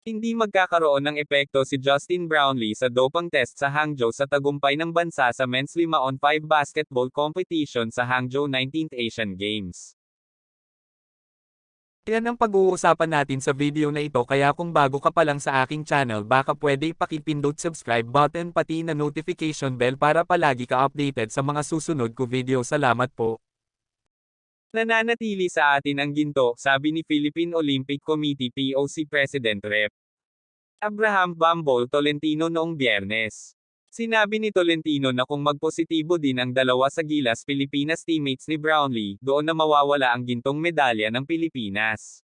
Hindi magkakaroon ng epekto si Justin Brownlee sa doping test sa Hangzhou sa tagumpay ng bansa sa men's 5-on-5 basketball competition sa Hangzhou 19th Asian Games. Yan ang pag-uusapan natin sa video na ito, kaya kung bago ka pa lang sa aking channel, baka pwede ipakipindot subscribe button pati na notification bell para palagi ka updated sa mga susunod ko video. Salamat po. Nananatili sa atin ang ginto, sabi ni Philippine Olympic Committee POC President Rep. Abraham Bambol Tolentino noong Biyernes. Sinabi ni Tolentino na kung magpositibo din ang dalawa sa gilas Pilipinas teammates ni Brownlee, doon na mawawala ang gintong medalya ng Pilipinas.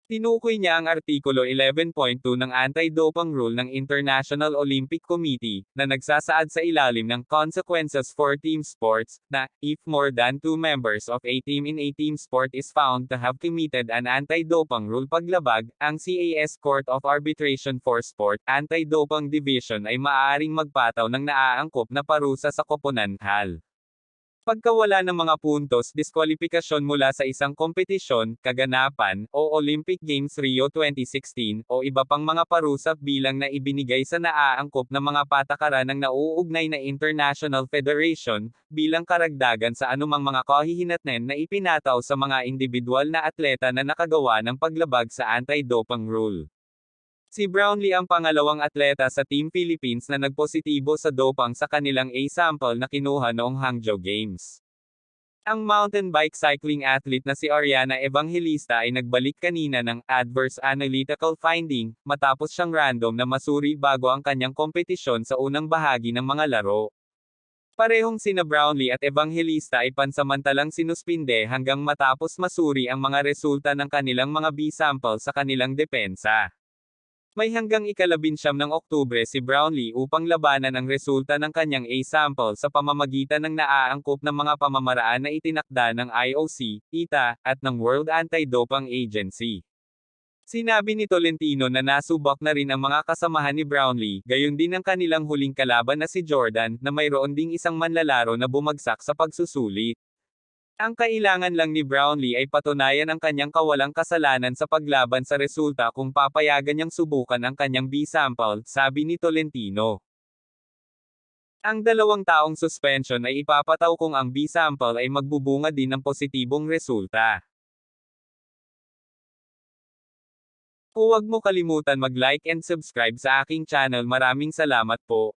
Tinukoy niya ang Artikulo 11.2 ng Anti-Doping Rule ng International Olympic Committee, na nagsasaad sa ilalim ng Consequences for Team Sports, na, if more than 2 members of a team in a team sport is found to have committed an anti-doping rule paglabag, ang CAS Court of Arbitration for Sport, Anti-Doping Division ay maaaring magpataw ng naaangkop na parusa sa koponan HAL. Pagkawala ng mga puntos, diskwalipikasyon mula sa isang kompetisyon, kaganapan, o Olympic Games Rio 2016, o iba pang mga parusa bilang na ibinigay sa naaangkop na mga patakaran ng nauugnay na International Federation, bilang karagdagan sa anumang mga kahihinatnan na ipinataw sa mga individual na atleta na nakagawa ng paglabag sa anti-doping rule. Si Brownlee ang pangalawang atleta sa Team Philippines na nagpositibo sa doping sa kanilang A sample na kinuha noong Hangzhou Games. Ang mountain bike cycling athlete na si Ariana Evangelista ay nagbalik kanina ng adverse analytical finding, matapos siyang random na masuri bago ang kanyang kompetisyon sa unang bahagi ng mga laro. Parehong sina Brownlee at Evangelista ay pansamantalang sinuspinde hanggang matapos masuri ang mga resulta ng kanilang mga B sample sa kanilang depensa. May hanggang ika-19 ng Oktubre si Brownlee upang labanan ang resulta ng kanyang A sample sa pamamagitan ng naaangkop ng mga pamamaraan na itinakda ng IOC, ITA, at ng World Anti-Doping Agency. Sinabi ni Tolentino na nasubok na rin ang mga kasamahan ni Brownlee, gayon din ang kanilang huling kalaban na si Jordan, na mayroon ding isang manlalaro na bumagsak sa pagsusulit. Ang kailangan lang ni Brownlee ay patunayan ang kanyang kawalang kasalanan sa paglaban sa resulta kung papayagan niyang subukan ang kanyang B sample, sabi ni Tolentino. Ang 2 taong suspension ay ipapataw kung ang B sample ay magbubunga din ng positibong resulta. Huwag mo kalimutan mag-like and subscribe sa aking channel. Maraming salamat po.